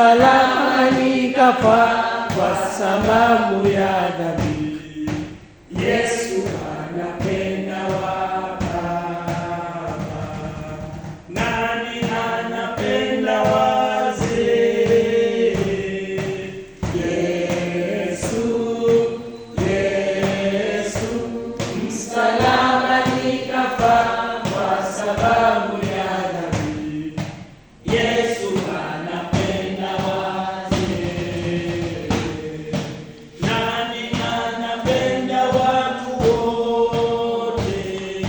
msalaba nikafa kwa sababu ya dhambi. Yesu anapenda wababa. Nani anapenda wazee? Yesu, msalaba nikafa kwa sababu ya dhambi. Yesu anapenda wazee. Nani anapenda watu wote?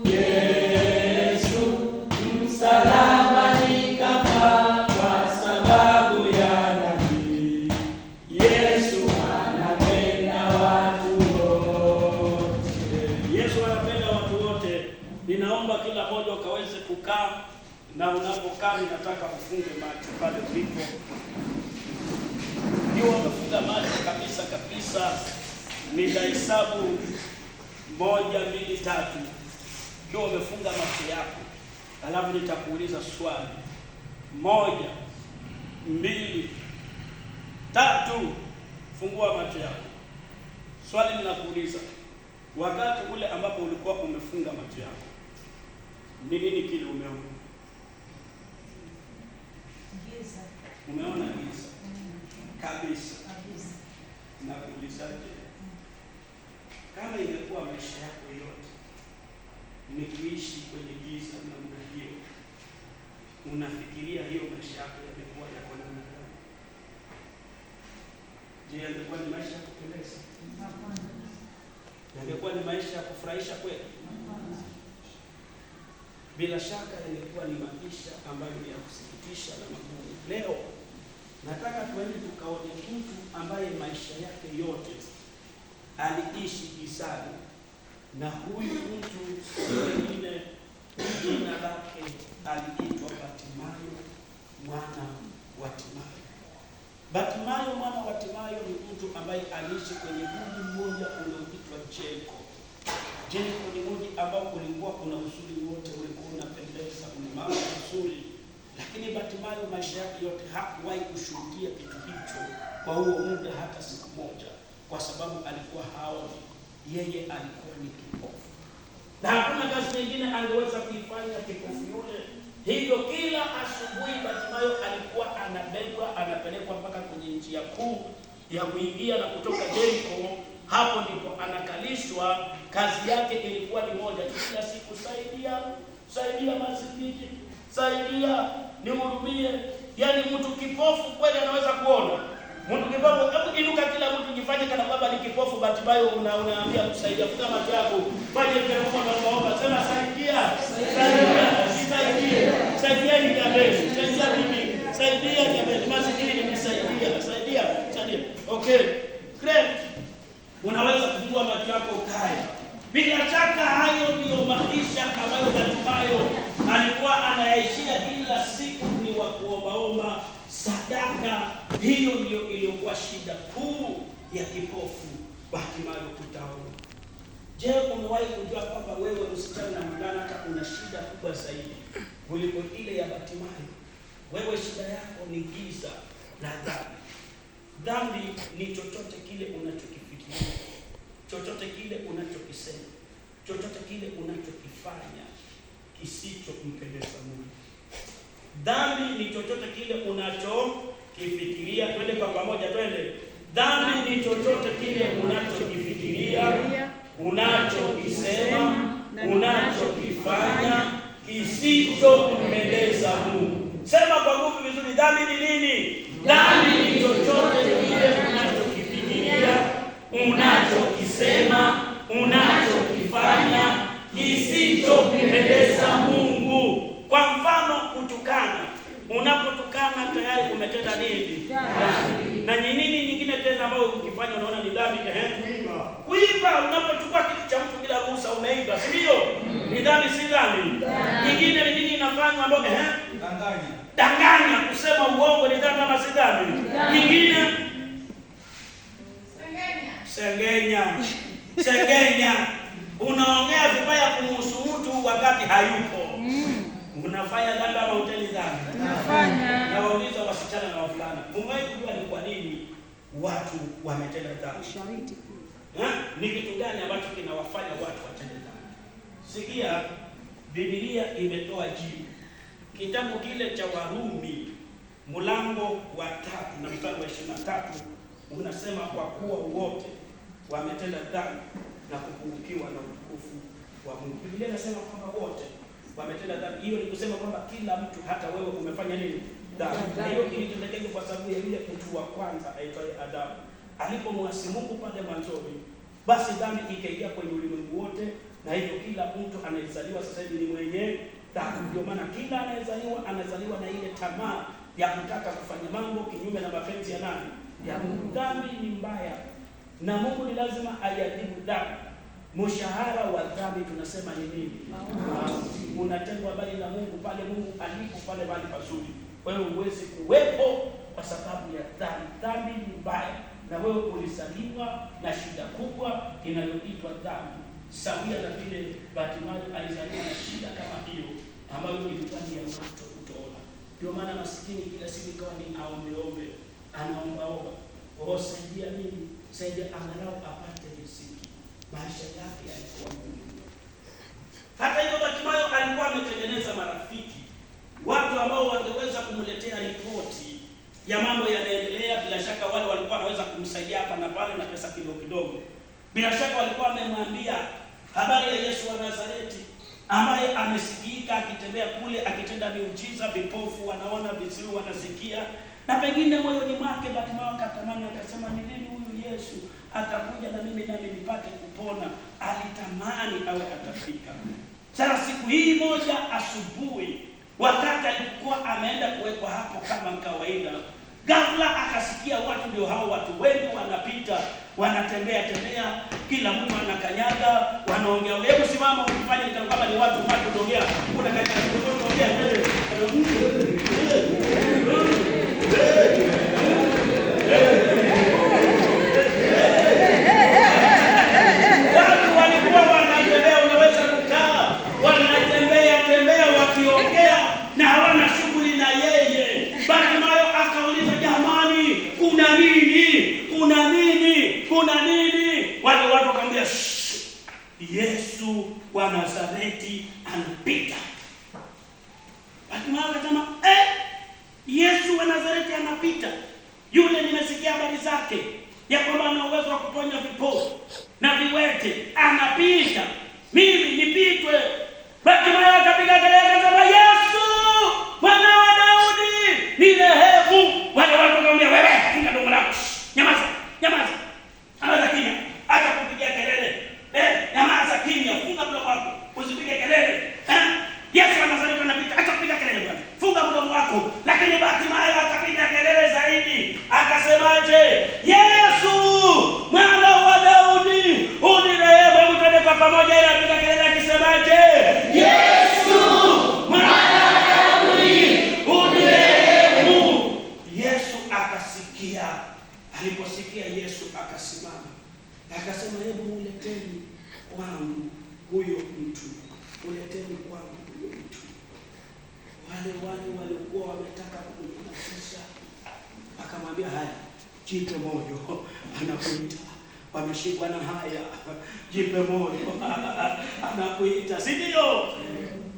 Yesu, msalaba nikafa kwa sababu ya dhambi. Yesu anapenda watu wote. Yesu anapenda watu wote. Ninaomba kila mmoja ukaweze kukaa, na unapokaa ninataka ufunge macho pale ulipo. Ndio umefunga macho kabisa kabisa. Nitahesabu 1, 2, 3. Ndio umefunga macho yako. Alafu nitakuuliza swali. 1, 2, 3. Fungua macho yako. Swali ninakuuliza. Wakati ule ambapo ulikuwa umefunga macho yako, ni nini kile umeona? Giza. Umeona giza kabisa. Na kuulizaje, kama ingekuwa maisha yako yote ni kuishi kwenye giza namna hiyo, unafikiria hiyo maisha yako yamekuwa yako namna gani? Je, yangekuwa ni maisha ya kupendeza? Yangekuwa ni maisha ya kufurahisha kweli? Bila shaka yangekuwa ni maisha ambayo ni ya kusikitisha na magumu. Leo nataka tuende tukaone mtu ambaye maisha yake yote aliishi gizani, na huyu mtu mwingine jina lake aliitwa Bartimayo mwana wa Timayo. Bartimayo mwana wa Timayo ni mtu ambaye aliishi kwenye mji mmoja unaoitwa Jeriko. Jeriko ni mji ambao ulikuwa una uzuri wote, ulikuwa unapendeza, una mambo mazuri, lakini Bartimayo maisha yake yote hakuwahi kushuhudia kitu hicho kwa huo muda hata siku moja, kwa sababu alikuwa haoni. Yeye alikuwa ni kipofu, na hakuna kazi nyingine angeweza kuifanya kipofu yule. Hivyo kila asubuhi Bartimayo alikuwa anabebwa, anapelekwa mpaka kwenye njia kuu ya kuingia na kutoka Jeriko. Hapo ndipo anakalishwa. Kazi yake ilikuwa ni moja, kila siku, saidia masikini, saidia, nihurumie. Yaani mtu kipofu kweli anaweza kuona? Mtu kipofu, hebu inuka kila mtu jifanye kana kwamba ni kipofu. Bartimayo unaambia kusaidia, funga macho yako, fanye kile unaomba, sema saidia, saidia ni jameni, saidia mimi, saidia jameni, masikini nimesaidia, saidia. Okay, great. Unaweza kufungua macho yako ukae. Bila shaka hayo ndio maisha ambayo Bartimayo alikuwa anayaishia kila siku, ni wa kuombaomba sadaka. Hiyo ndio iliyokuwa shida kuu ya kipofu Bartimayo kutaona. Je, umewahi kujua kwamba wewe msichana na mvulana hata una shida kubwa zaidi kuliko ile ya Bartimayo? Wewe shida yako ni giza na dhambi. Dhambi ni chochote kile unachokifikiria, chochote kile unachokisema, chochote kile unachokifanya kisichompendeza Mungu. Dhambi ni chochote kile unachokifikiria. Twende kwa pamoja, twende. Dhambi ni chochote kile unachokifikiria, unachokisema, unachokifanya kisichompendeza Mungu. Sema kwa nguvu vizuri, dhambi ni nini? Dhambi ni chochote kile unachokifikiria, unachokisema, unachokifanya kisichompendeza Mungu. Kwa mfano, kutukana. Unapotukana tayari umetenda nini? Dhambi. Na ni nini nyingine tena ambayo ukifanya unaona ni dhambi? Kuiba. Unapochukua kitu cha mtu bila ruhusa umeiba, si ndio? Ni dhambi, si dhambi? Nyingine ni nini inafanywa ambayo danganya, kusema uongo ni dhambi ama si dhambi? Nyingine sengenya. Unaongea vibaya kumhusu mtu wakati hayupo. Unafanya dhambi ama utendi dhambi? Nafanya. Na wauliza wasichana na wavulana, mmewahi kujua ni kwa nini watu wametenda dhambi? Shahidi. Ni kitu gani ambacho kinawafanya watu watende dhambi? Sikia, Biblia imetoa jibu. Kitabu kile cha Warumi mlango wa 3 na mstari wa 23 unasema kwa kuwa wote wametenda dhambi na kupungukiwa na utukufu wa Mungu. Biblia inasema kwamba wote wametenda dhambi. Hiyo ni kusema kwamba kila mtu, hata wewe umefanya nini? Dhambi. Na hiyo ilitendeka kwa sababu ya yule mtu wa kwanza aitwaye Adamu. Alipomwasi Mungu pale mwanzoni, basi dhambi ikaingia kwenye ulimwengu wote, na hivyo kila mtu anayezaliwa sasa hivi ni mwenye dhambi. Ndio maana kila anazaliwa na ile tamaa ya kutaka kufanya mambo kinyume na mapenzi ya nani? Ya Mungu. Dhambi ni mbaya na Mungu ni lazima aiadhibu dhambi. Mshahara wa dhambi tunasema ni nini? Unatengwa mbali na Mungu, pale Mungu alipo, pale bali pazuri. Wewe huwezi kuwepo kwa sababu ya dhambi. Dhambi ni mbaya na wewe ulizaliwa na shida kubwa inayoitwa dhambi. Sawia na vile Bartimayo alizaliwa na shida kama hiyo ambayo ilikuwa ni ya macho kutoona. Ndio maana masikini kila siku ikawa ni aombe, anaomba, saidia mimi, saidia angalau apate riziki. Maisha yake yalikuwa ngumu. Hata hivyo Bartimayo alikuwa ametengeneza marafiki, watu ambao wangeweza kumletea ripoti ya mambo yanaendelea. Bila shaka wale walikuwa wanaweza kumsaidia hapa na pale na pesa kidogo kidogo. Bila shaka walikuwa wamemwambia habari ya Yesu wa Nazareti ambaye amesikika akitembea kule akitenda miujiza, vipofu wanaona, viziwi wanasikia. Na pengine moyoni mwake Bartimayo akatamani, akasema ni lini huyu Yesu atakuja na mimi nami nipate kupona. Alitamani awe atafika. Sasa siku hii moja asubuhi, wakati alikuwa ameenda kuwekwa hapo kama kawaida, ghafla akasikia watu, ndio hao watu wengi wanapita, wanatembea, kila mtu anakanyaga, wanaongea. Hebu simama ukifanya ni kama ni watu wanaongea. Kuna kanyaga wanaongea. Watu walikuwa wanatembea, unaweza kukaa, wanatembea wakiongea na hawana shughuli na yeye. Bartimayo akauliza, jamani, kuna nini? Wale watu wakamwambia, Yesu wa Nazareti anapita. Bartimayo akasema, Yesu wa Nazareti anapita? Yule nimesikia habari zake ya kwamba ana uwezo wa kuponya vipofu na viwete, anapita, mimi nipitwe? Bartimayo akapiga kelele akasema, Yesu mwana wa Daudi nirehemu. Wale watu wakamwambia, wewe funga domo lako, nyamaza. Anaweza kimya, acha kupiga kelele. Nyamaza kimya, funga mdomo wako, usipige kelele. Yesu wa Nazareti anapita, acha kupiga kelele bwana, funga mdomo wako. Lakini Bartimayo akapiga kelele zaidi, akasemaje? Yesu mwana wa Daudi unirehemu. Hebu twende kwa pamoja, ili apiga kelele akisemaje? Yesu mwana wa Daudi unirehemu. Yesu akasikia. Aliposikia Yesu akasimama, akasema, hebu muleteni kwangu huyo mtu, muleteni kwangu huyo mtu. Wale walikuwa wametaka kumnafisha, akamwambia, haya, jipe moyo, anakuita. Wameshikwa na haya, jipe moyo, anakuita, si ndio?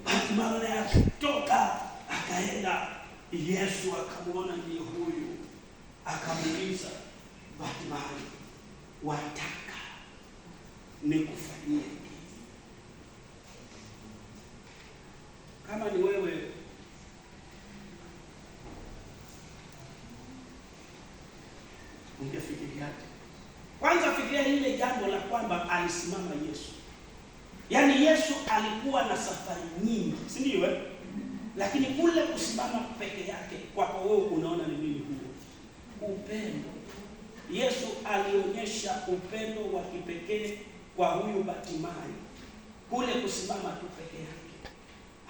Bartimayo akatoka akaenda. Yesu akamwona ndiye huyu, akamuuliza, Bartimayo, wataka nikufanyie nini? Kama ni wewe, ungefikiriaje? Kwanza fikiria ile jambo la kwamba alisimama Yesu. Yaani Yesu alikuwa na safari nyingi, si ndio? Lakini kule kusimama peke yake, kwako wewe unaona ni nini huo? Upendo. Yesu alionyesha upendo wa kipekee kwa huyu Bartimayo. Kule kusimama tu peke yake,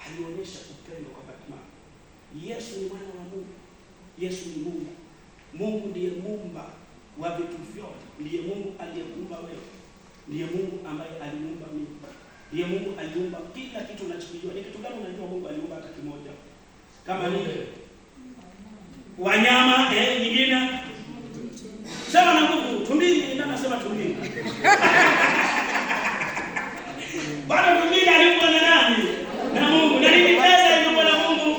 alionyesha upendo kwa Bartimayo. Yesu ni mwana wa Mungu. Yesu ni Mungu. Mungu ndiye muumba wa vitu vyote. Ndiye Mungu aliyekuumba wewe. Ndiye Mungu ambaye alimuumba mimi. Ndiye Mungu aliumba kila kitu unachokijua. Ni kitu gani unajua Mungu aliumba hata kimoja? Kama ni wanyama nyingine. Sema na nguvu, tumbili, ndio nasema tumbili. Bado tumbili aliumba na nani? Na Mungu. Na nini tena aliumba na Mungu?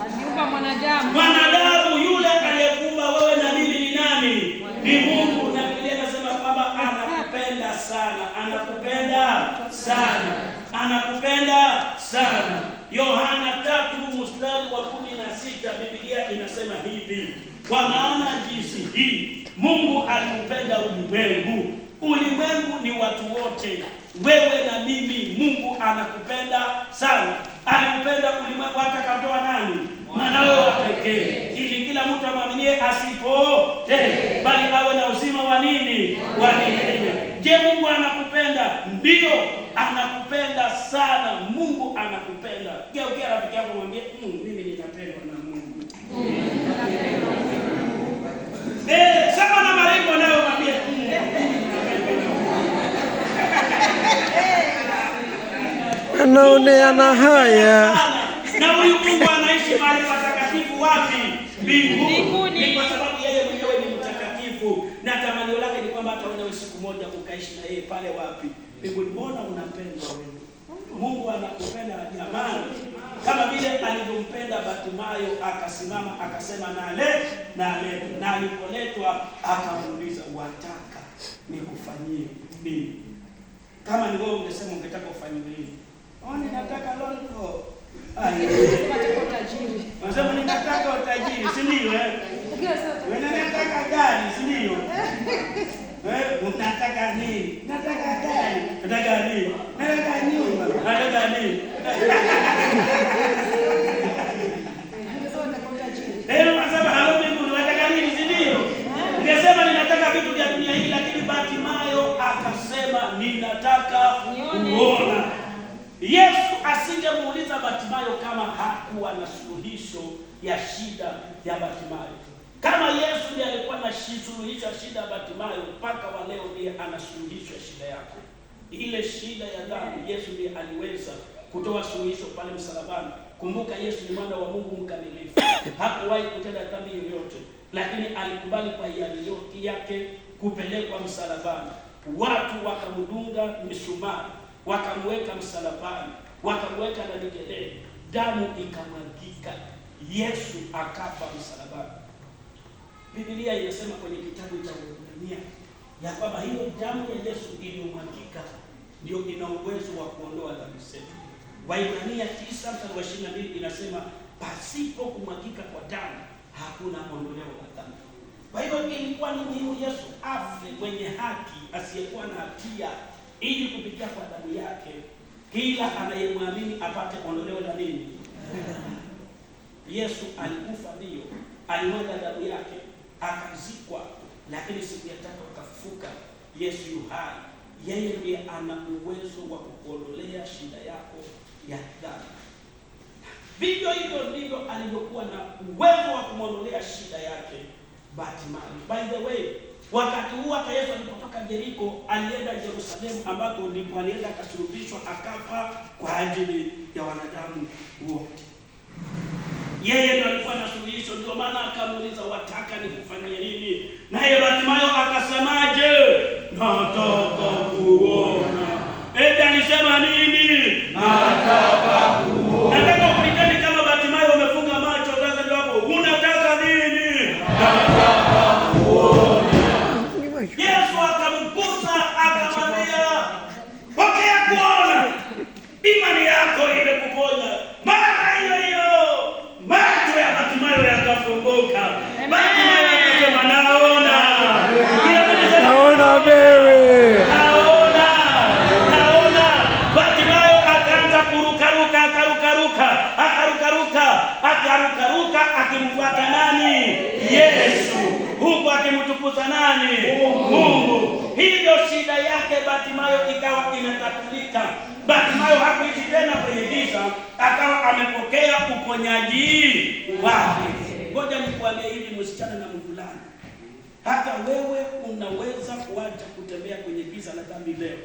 Aliumba mwanadamu. Mwanadamu yule aliyekuumba wewe na mimi ni nani? Ni Mungu. Na Biblia inasema kwamba anakupenda sana. Anakupenda sana. Anakupenda sana. Yohana 3:16 Biblia inasema hivi, kwa maana jinsi hii Mungu alikupenda ulimwengu. Ulimwengu ni watu wote, wewe na mimi. Mungu anakupenda sana. Alikupenda ulimwengu hata akamtoa nani? Mwanawe wa pekee, ili kila mtu amwaminie asipotee, bali awe na uzima wa nini? Wa milele. Je, Mungu anakupenda? Ndio, anakupenda sana. Mungu anakupenda. Geukia rafiki yako mwambie, mimi ninapendwa na Mungu. Sema na malengo nayo mwambie, anaoneana haya. Na huyu Mungu anaishi mahali patakatifu wapi? Mbinguni. Ni kwa sababu yeye mwenyewe ni mtakatifu, na tamanio lake ni kwamba hata wewe siku moja ukaishi na yeye pale wapi? Mbinguni. Mbona unapendwa wewe? Mungu anakupenda jamani, kama vile alivyompenda Bartimayo, akasimama akasema na alipoletwa akamuuliza, wataka nikufanyie nini? Kama ni wewe ungesema ungetaka ufanywe nini? Ninataka lolko. Unasema ninataka utajiri, si ndio? Wewe unataka gari, si ndio? Unataka nini? Nataka gari. Nataka nini? Nataka nyumba. Nataka nini? Unasema halo Mungu, unataka nini, si ndio? Ungesema ninataka vitu vya dunia hii, lakini Bartimayo akasema ninataka kuona. Yesu asingemuuliza Bartimayo kama hakuwa na suluhisho ya shida ya Bartimayo. Kama Yesu ndiye alikuwa na suluhisho ya shida ya Bartimayo, mpaka wa leo ndiye ana suluhisho ya shida yako. Ile shida ya dhambi, Yesu ndiye aliweza kutoa suluhisho pale msalabani. Kumbuka, Yesu ni mwana wa Mungu mkamilifu. Hakuwahi kutenda dhambi yoyote, lakini alikubali kwa hiari yake kupelekwa msalabani. Watu wakamdunga misumari, wakamweka msalabani, wakamweka na mijeledi, damu ikamwagika, Yesu akafa msalabani. Biblia inasema kwenye kitabu cha Waebrania ya kwamba hiyo damu ya Yesu iliyomwagika ndio ina uwezo wa kuondoa dhambi zetu. Waebrania 9:22 inasema pasipo kumwagika kwa damu hakuna ondoleo la dhambi. Kwa hiyo ilikuwa ni muhimu Yesu afe mwenye haki, asiyekuwa na hatia, ili kupitia kwa damu yake kila anayemwamini apate ondoleo la nini? Yesu alikufa, ndio, alimwaga damu yake, akazikwa, lakini siku ya tatu akafufuka. Yesu yu hai. Yeye ndiye ana uwezo wa kukuondolea shida yako ya dhambi. Vivyo hivyo ndivyo alivyokuwa na uwezo wa kumwondolea shida yake Bartimayo. By the way, wakati huu hata Yesu alipotoka Yeriko alienda Yerusalemu, ambako ndipo alienda akasulubishwa, akafa kwa ajili ya wanadamu wote. Yeye ndiye alikuwa na suluhisho, ndio maana akamuuliza, wataka nikufanyie nini? Naye Bartimayo akasemaje? Nataka kuona. Alisema nini? Nataka kuona. Nataka kulikani kama Bartimayo umefunga macho sasa ndio hapo. Unataka nini? Nataka kuona. Yesu akamgusa akamwambia, pokea kuona. Imani yako imekuponya. Mara hiyo macho ya Bartimayo yakafunguka. Bartimayo akasema naona. Naona wewe. Naona. Bartimayo akaanza akarukaruka akimfuata nani? Yesu. Huku akimtukuza nani? Mungu. Hivyo shida yake Bartimayo ikawa imetatulika. Bartimayo hakuishi tena kwenye giza, akawa amepokea uponyaji wake. Ngoja nikwambie hivi, msichana na mvulana, hata wewe unaweza kuacha kutembea kwenye giza la dhambi leo.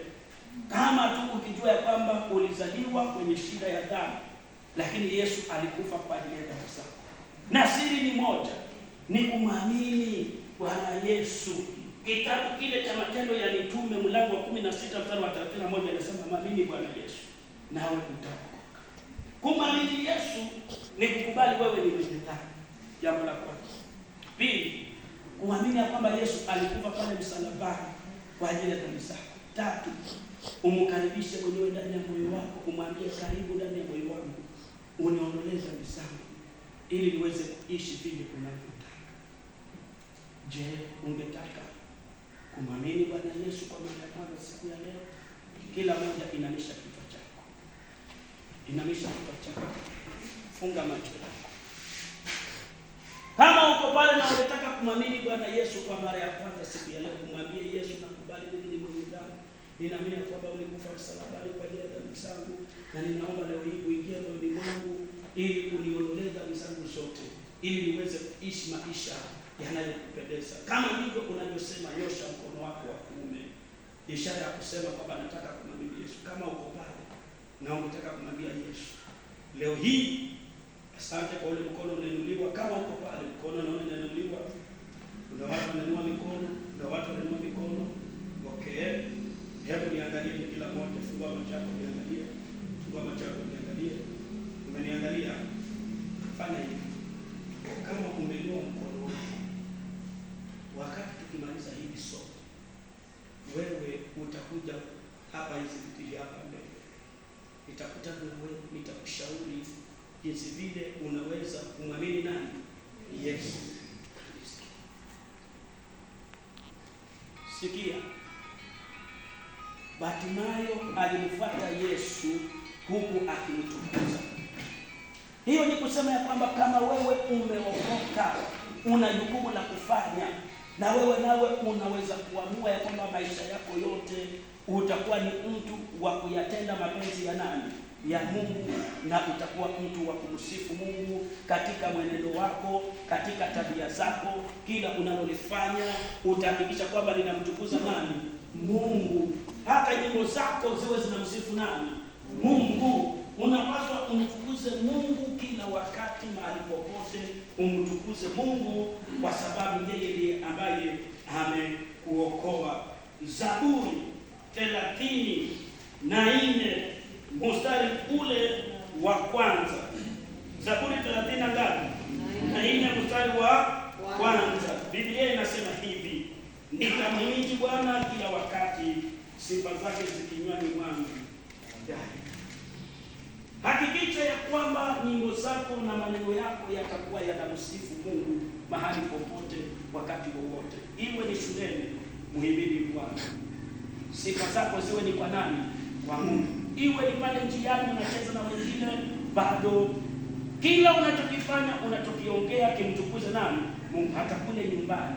kama tu ukijua ya kwamba ulizaliwa kwenye shida ya dhambi, lakini Yesu alikufa kwa ajili ya dhambi zako. Na siri ni moja, ni kumwamini Bwana Yesu. Kitabu kile cha Matendo ya Mitume mlango wa 16 mstari wa 31 inasema mwamini Bwana Yesu nawe utaokoka. Kumwamini Yesu ni kukubali wewe ni mwenye dhambi, jambo la kwanza. Pili, kuamini kwamba Yesu alikufa pale msalabani kwa ajili ya dhambi zako. Tatu, umkaribishe mwenyewe ndani ya moyo wako, umwambie karibu ndani ya moyo wangu, uniondolee dhambi zangu ili niweze kuishi vile unavyotaka. Je, ungetaka kumwamini Bwana Yesu kwa mara ya kwanza siku ya leo? Kila mmoja inamisha kichwa chako. Inamisha kichwa chako. Funga macho yako. Kama uko pale na unataka kumwamini Bwana Yesu kwa mara ya kwanza siku ya leo, kumwambia Yesu, nakubali mimi ni mwenye dhambi. Ninaamini kwamba ulikufa msalabani kwa ajili ya dhambi zangu, na ninaomba leo hii uingie moyoni mwangu ili uniondolee dhambi zangu zote, ili niweze kuishi maisha yanayokupendeza. Kama ndivyo unavyosema, nyosha mkono wako wa kuume, ishara ya kusema kwamba nataka kumwamini Yesu. Kama uko pale na unataka kumwambia Yesu leo hii, asante kwa ule mkono unainuliwa. Kama uko pale mkono naona unainuliwa, kuna watu wanainua mikono, kuna watu wanainua mikono. Okay, hebu niangalie ni kila mmoja. Fungua macho yako niangalie, fungua macho yako niangalie. Umeniangalia? Fanya hivi. Kama umeinua mkono wako, wakati tukimaliza hivi sote, wewe utakuja hapa hizi viti hapa mbele. Nitakutana na wewe, nitakushauri jinsi vile unaweza kumwamini nani? Yesu. Sikia. Bartimayo alimfuata Yesu huku akimtukuza. Hiyo ni kusema ya kwamba kama wewe umeokoka, una jukumu la kufanya, na wewe nawe unaweza kuamua ya kwamba maisha yako yote utakuwa ni mtu wa kuyatenda mapenzi ya nani? Ya Mungu, na utakuwa mtu wa kumsifu Mungu katika mwenendo wako, katika tabia zako, kila unalolifanya utahakikisha kwamba linamtukuza nani? Mungu. Hata nyimbo zako ziwe zinamsifu nani? Mungu. Unapaswa umtukuze Mungu kila wakati, mahali popote umtukuze Mungu, kwa sababu yeye ndiye ambaye amekuokoa. Zaburi 34 mstari ule wa kwanza. Zaburi 30 ngapi? 4 mstari wa kwanza. Biblia inasema hivi: nitamhimidi Bwana kila wakati, sifa zake zikinywani mwangu. Hakikisha ya kwamba nyimbo zako na maneno yako yatakuwa yanamsifu Mungu mahali popote, wakati wowote. Iwe ni shuleni, muhimidi Bwana. Sifa zako ziwe ni kwa nani? Kwa Mungu. Iwe ni pale njiani unacheza na wengine, bado kila unachokifanya, unachokiongea kimtukuze nani? Mungu. Hata kule nyumbani,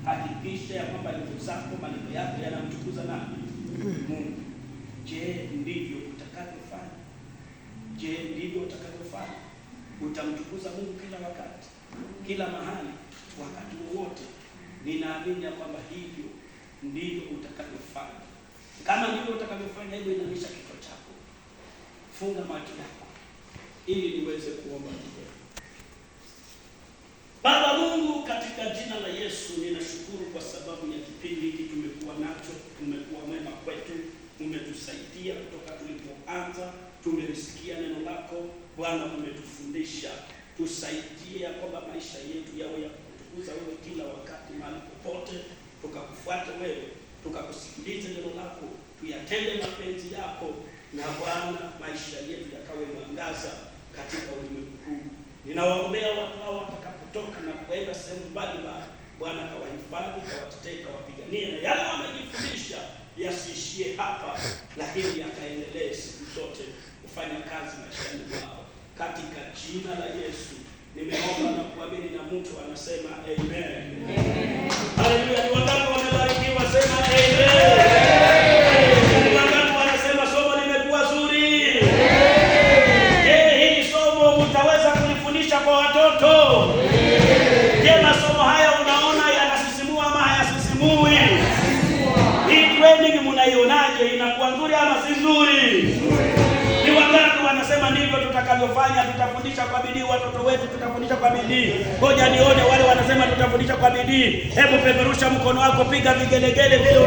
hakikisha ya kwamba nyimbo zako, maneno yako yanamtukuza nani? Mungu. Je, ndivyo utakavyofanya? Je, ndivyo utakavyofanya? Utamtukuza Mungu kila wakati, kila mahali, wakati wowote? Ninaamini ya kwamba hivyo ndivyo utakavyofanya. Kama ndivyo utakavyofanya, hivyo inamisha kichwa chako, funga macho yako ili niweze kuomba. Baba Mungu, katika jina la Yesu ninashukuru kwa sababu ya kipindi hiki tumekuwa nacho. Tumekuwa mwema kwetu, umetusaidia kutoka tulipoanza, tumelisikia neno lako Bwana, umetufundisha. Tusaidie kwamba maisha yetu yawe ya kukutukuza wewe kila wakati, mahali popote, tukakufuata wewe, tukakusikiliza neno lako, tuyatende mapenzi yako, na Bwana maisha yetu yakawe mwangaza katika ulimwengu huu. Ninawaombea watu hao watakapotoka na kwenda sehemu mbalimbali, Bwana kawahifadhi, kawatetee, kawapiganie, na yale wamejifundisha yasiishie hapa, lakini yakaendelee siku zote kufanya kazi maishani mwao. Katika jina la Yesu nimeomba na kuamini, na mtu anasema amen. Haleluya. Wangapi wamebarikiwa? Sema amen. Wangapi wanasema somo limekuwa zuri? Je, hili somo mtaweza kulifundisha kwa watoto? Je, masomo haya unaona yanasisimua ama hayasisimui? Hii training mnaionaje? vizuri? Ni wangapi wanasema ndivyo tutakavyofanya, tutafundisha kwa bidii watoto wetu, tutafundisha kwa bidii. Ngoja nione wale wanasema tutafundisha kwa bidii. Hebu peperusha mkono wako, piga vigelegele vile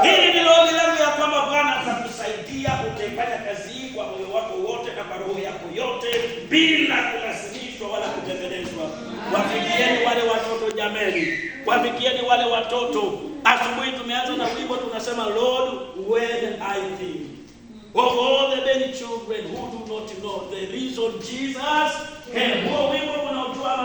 Hili ndilo ombi langu ya kwamba Bwana atakusaidia utaifanya kazi hii kwa moyo wako wote na kwa roho yako yote bila kulazimishwa wala kutembelezwa. Wafikieni wale watoto jameni. Wafikieni wale watoto. Asubuhi tumeanza na wimbo tunasema Lord, when I think of all the many children who do not know the reason Jesus came. Huo wimbo unaojua